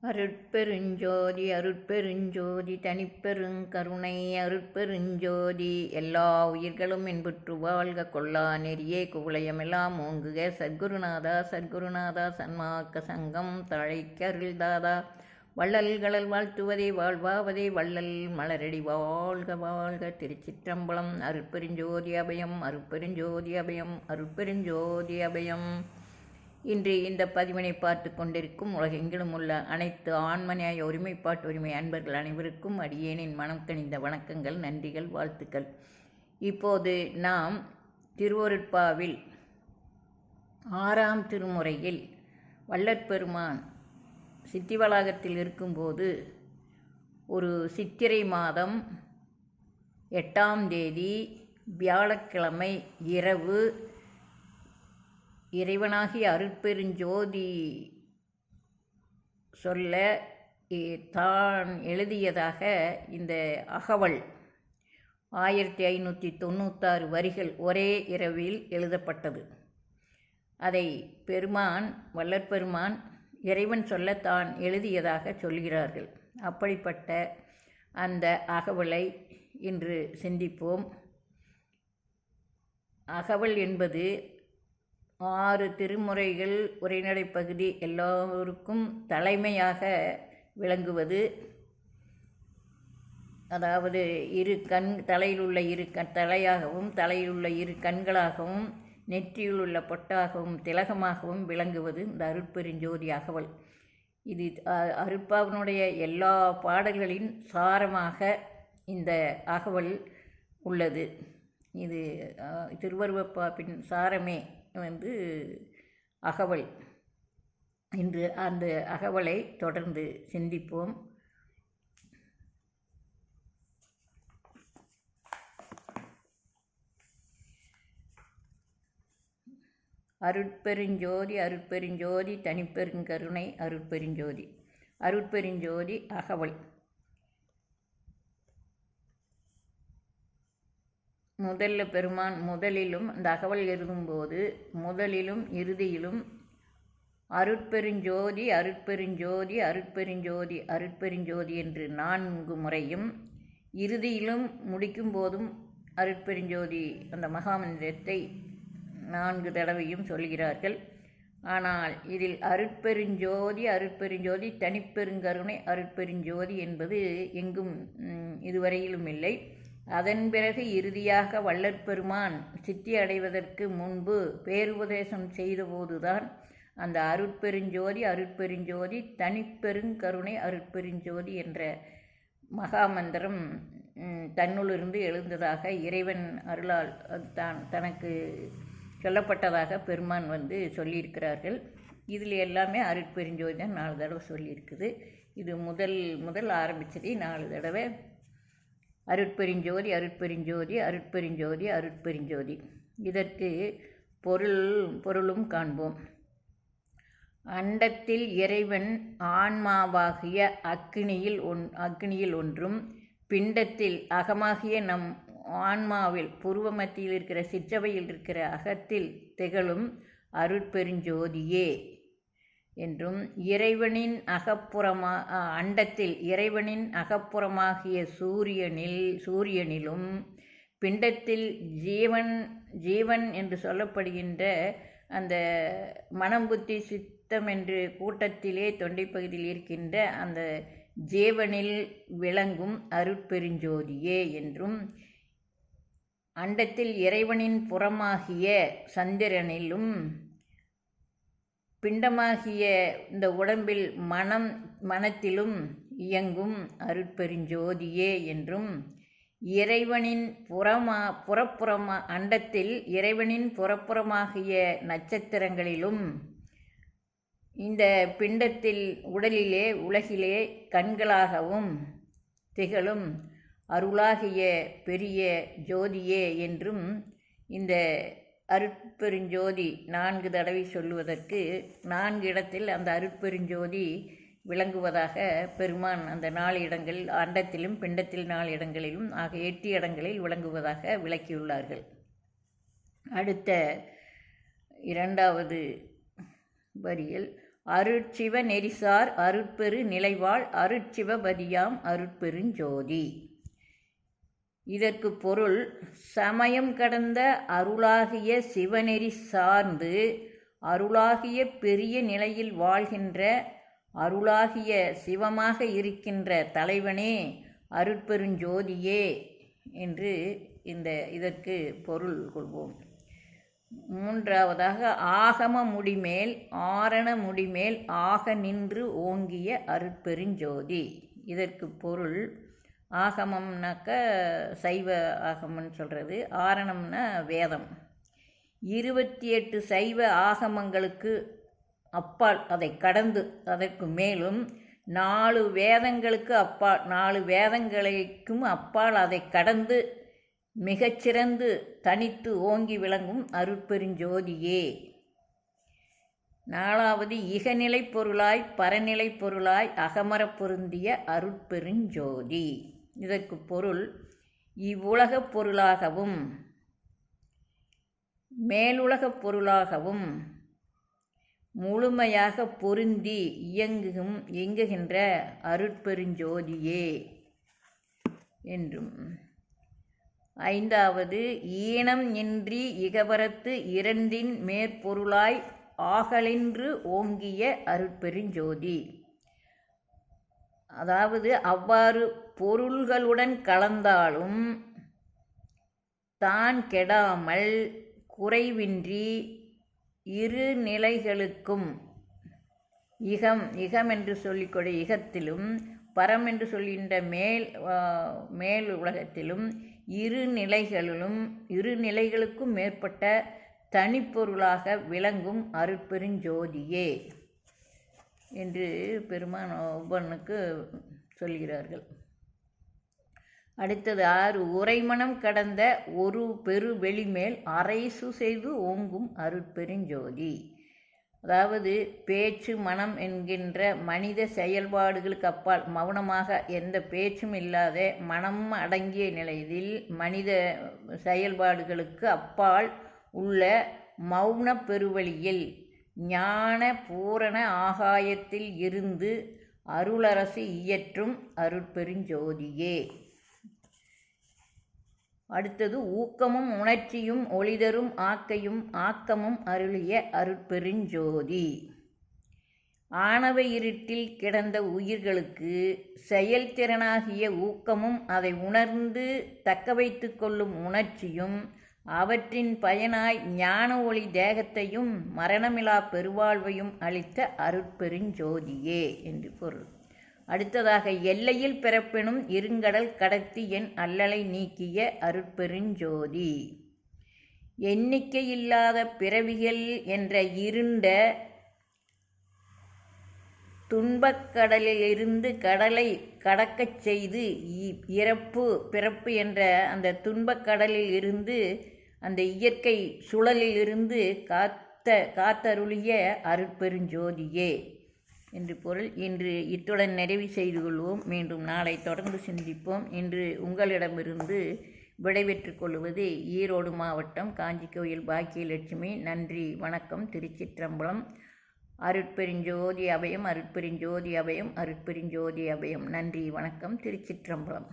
அருட்பெருஞ்சோதி அருட்பெருஞ்சோதி தனிப்பெருங்கருணை அருட்பெருஞ்சோதி எல்லா உயிர்களும் இன்புற்று வாழ்க கொள்ளா நெறியே குவளையமெல்லாம் ஓங்குக சத்குருநாதா சத்குருநாதா சன்மார்க்க சங்கம் தழைக்க அருள்தாதா வள்ளல்களல் வாழ்த்துவதே வாழ்வாவதே வள்ளல் மலரடி வாழ்க வாழ்க. திருச்சிற்றம்பலம். அருட்பெருஞ்சோதி அபயம் அருட்பெருஞ்சோதி அபயம் அருட்பெருஞ்சோதி அபயம். இன்று இந்த பதிவினை பார்த்து கொண்டிருக்கும் உலகெங்கிலும் உள்ள அனைத்து ஆன்மநேய ஒருமைப்பாட்டு உரிமை அன்பர்கள் அனைவருக்கும் அடியேனின் மனம் கனிந்த வணக்கங்கள், நன்றிகள், வாழ்த்துக்கள். இப்போது நாம் திருவருட்பாவில் 6ஆம் திருமுறையில் வள்ளற்பெருமான் சித்திவளாகத்தில் இருக்கும்போது ஒரு சித்திரை மாதம் 8ஆம் தேதி வியாழக்கிழமை இரவு இறைவனாகிய அருட்பெருஞ்சோதி சொல்ல தான் எழுதியதாக இந்த அகவல் 1596 வரிகள் ஒரே இரவில் எழுதப்பட்டது. அதை பெருமான் வள்ளற்பெருமான் இறைவன் சொல்ல தான் எழுதியதாக சொல்கிறார்கள். அப்படிப்பட்ட அந்த அகவலை இன்று சிந்திப்போம். அகவல் என்பது 6 திருமுறைகள் உரைநடை பகுதி எல்லோருக்கும் தலைமையாக விளங்குவது. அதாவது தலையில் உள்ள தலையாகவும் தலையில் உள்ள 2 கண்களாகவும் நெற்றியில் உள்ள பொட்டாகவும் திலகமாகவும் விளங்குவது இந்த அருட்பெருஞ்சோதி அகவல். இது அருட்பாவினுடைய எல்லா பாடல்களின் சாரமாக இந்த அகவல் உள்ளது. இது திருவருட்பாவின் சாரமே அகவல். இன்று அந்த அகவலை தொடர்ந்து சிந்திப்போம். அருட்பெருஞ்சோதி அருட்பெருஞ்சோதி தனிப்பெருங்கருணை அருட்பெருஞ்சோதி. அருட்பெருஞ்சோதி அகவல். பெருமான் முதலிலும் இந்த அகவல் எழுதும்போது முதலிலும் இறுதியிலும் அருட்பெருஞ்சோதி அருட்பெருஞ்சோதி அருட்பெருஞ்சோதி அருட்பெருஞ்சோதி என்று 4 முறையும், இறுதியிலும் முடிக்கும் போதும் அருட்பெருஞ்சோதி அந்த மகாமந்திரத்தை 4 தடவையும் சொல்கிறார்கள். ஆனால் இதில் அருட்பெருஞ்சோதி அருட்பெருஞ்சோதி தனிப்பெருங்கருணை அருட்பெருஞ்சோதி என்பது எங்கும் இதுவரையிலும் இல்லை. அதன் பிறகு இறுதியாக வள்ளற்பெருமான் சித்தி அடைவதற்கு முன்பு பேருபதேசம் செய்தபோதுதான் அந்த அருட்பெருஞ்சோதி அருட்பெருஞ்சோதி தனிப்பெருங்கருணை அருட்பெருஞ்சோதி என்ற மகாமந்திரம் தன்னுள்ளிருந்து எழுந்ததாக இறைவன் அருளால் தனக்கு சொல்லப்பட்டதாக பெருமான் சொல்லியிருக்கிறார்கள். இதில் எல்லாமே அருட்பெருஞ்சோதி தான் 4 தடவை சொல்லியிருக்குது. இது முதல் ஆரம்பித்ததே 4 தடவை அருட்பெருஞ்சோதி அருட்பெருஞ்சோதி அருட்பெருஞ்சோதி அருட்பெருஞ்சோதி. இதற்கு பொருளும் காண்போம். அண்டத்தில் இறைவன் ஆன்மாவாகிய அக்னியில் ஒன்றும், பிண்டத்தில் அகமாகிய நம் ஆன்மாவில் புருவ மத்தியில் இருக்கிற சிற்றவையில் இருக்கிற அகத்தில் திகழும் அருட்பெருஞ்சோதியே என்றும், இறைவனின் அண்டத்தில் இறைவனின் அகப்புறமாகிய சூரியனிலும், பிண்டத்தில் ஜீவன் என்று சொல்லப்படுகின்ற அந்த மனம் புத்தி சித்தம் என்று கூட்டத்திலே தொண்டை பகுதியில் இருக்கின்ற அந்த ஜீவனில் விளங்கும் அருட்பெருஞ்சோதியே என்றும், அண்டத்தில் இறைவனின் புறமாகிய சந்திரனிலும், பிண்டமாகிய இந்த உடம்பில் மனத்திலும் இயங்கும் அருட்பெருஞ்சோதியே என்றும், இறைவனின் அண்டத்தில் இறைவனின் புறப்புறமாகிய நட்சத்திரங்களிலும், இந்த பிண்டத்தில் உலகிலே கண்களாகவும் திகழும் அருளாகிய பெரிய ஜோதியே என்றும், இந்த அருட்பெருஞ்சோதி 4 தடவை சொல்லுவதற்கு 4 இடத்தில் அந்த அருட்பெருஞ்சோதி விளங்குவதாக பெருமான் அந்த 4 இடங்கள் அண்டத்திலும் பிண்டத்தில் 4 இடங்களிலும் ஆக 8 இடங்களில் விளங்குவதாக விளக்கியுள்ளார்கள். அடுத்த 2வது வரியில் அருட்சிவ நெறிசார் அருட்பெரு நிலைவாழ் அருட்சிவபதியாம் அருட்பெருஞ்சோதி. இதற்கு பொருள், சமயம் கடந்த அருளாகிய சிவநெறி சார்ந்து அருளாகிய பெரிய நிலையில் வாழ்கின்ற அருளாகிய சிவமாக இருக்கின்ற தலைவனே அருட்பெருஞ்சோதியே என்று இதற்கு பொருள் கொள்வோம். மூன்றாவதாக, ஆகம முடிமேல் ஆரண முடிமேல் ஆக நின்று ஓங்கிய அருட்பெருஞ்சோதி. இதற்கு பொருள், ஆகமம்னாக்க சைவ ஆகமம்னு சொல்கிறது, ஆரணம்னா வேதம். 28 சைவ ஆகமங்களுக்கு அப்பால், அதை கடந்து, அதற்கு மேலும் 4 வேதங்களுக்கு அப்பால், 4 வேதங்களுக்கும் அப்பால் அதை கடந்து மிகச்சிறந்து தனித்து ஓங்கி விளங்கும் அருட்பெருஞ்சோதியே. 4வது, இகநிலை பொருளாய் பரநிலை பொருளாய் அகமரப் பொருந்திய அருட்பெருஞ்சோதி. இதற்கு பொருள், இவ்வுலகப் பொருளாகவும் மேலுலகப் பொருளாகவும் முழுமையாக பொருந்தி இயங்குகின்ற அருட்பெருஞ்சோதியே என்றும். 5வது, ஈனம் இன்றி இகபரத்து இரண்டின் மேற்பொருளாய் ஆகலின்று ஓங்கிய அருட்பெருஞ்சோதி. அதாவது, அவ்வாறு பொருள்களுடன் கலந்தாலும் தான் கெடாமல் குறைவின்றி இரு நிலைகளுக்கும், இகம் என்று சொல்லிக்கொடு இகத்திலும், பரம் என்று சொல்கின்ற மேல் உலகத்திலும், இரு நிலைகளுக்கும் மேற்பட்ட தனிப்பொருளாக விளங்கும் அருட்பெருஞ்சோதியே என்று பெருமான் ஒவ்வொன்றுக்கு சொல்கிறார்கள். அடுத்தது 6, உரைமனம் கடந்த ஒரு பெரு வெளிமேல் அரைசு செய்து ஓங்கும் அருட்பெருஞ்சோதி. அதாவது, பேச்சு மனம் என்கின்ற மனித செயல்பாடுகளுக்கு அப்பால், மௌனமாக எந்த பேச்சும் இல்லாத மனம் அடங்கிய நிலையில் மனித செயல்பாடுகளுக்கு அப்பால் உள்ள மௌன பெருவழியில் ஞான பூரண ஆகாயத்தில் இருந்து அருளரசு இயற்றும் அருட்பெருஞ்சோதியே. அடுத்தது, ஊக்கமும் உணர்ச்சியும் ஒளிதரும் ஆக்கமும் அருளிய அருட்பெருஞ்சோதி. ஆணவ இருட்டில் கிடந்த உயிர்களுக்கு செயல்திறனாகிய ஊக்கமும் அதை உணர்ந்து தக்க வைத்து கொள்ளும் உணர்ச்சியும் அவற்றின் பயனாய் ஞான ஒளி தேகத்தையும் மரணமிலா பெருவாழ்வையும் அளித்த அருட்பெருஞ்சோதியே என்று பொருள். அடுத்ததாக, எல்லையில் பிறப்பெனும் இருங்கடல் கடத்தி என் அல்லலை நீக்கிய அருட்பெருஞ்சோதி. எண்ணிக்கையில்லாத பிறவிகள் என்ற இருண்ட துன்பக்கடலிலிருந்து கடலை கடக்கச் செய்து பிறப்பு என்ற அந்த துன்பக்கடலில் இருந்து, அந்த இயற்கை சுழலில் இருந்து காத்தருளிய அருட்பெருஞ்சோதியே என்று பொருள். இன்று இத்துடன் நிறைவு செய்து கொள்வோம். மீண்டும் நாளை தொடர்ந்து சிந்திப்போம். இன்று உங்களிடமிருந்து விடைபெற்றுக் கொள்வது ஈரோடு மாவட்டம் காஞ்சிக்கோயில் பாக்கியலட்சுமி. நன்றி, வணக்கம். திருச்சிற்றம்பலம். அருட்பெருஞ்சோதி அபயம், அருட்பெருஞ்சோதி அபயம், அருட்பெருஞ்சோதி அபயம். நன்றி, வணக்கம். திருச்சிற்றம்பலம்.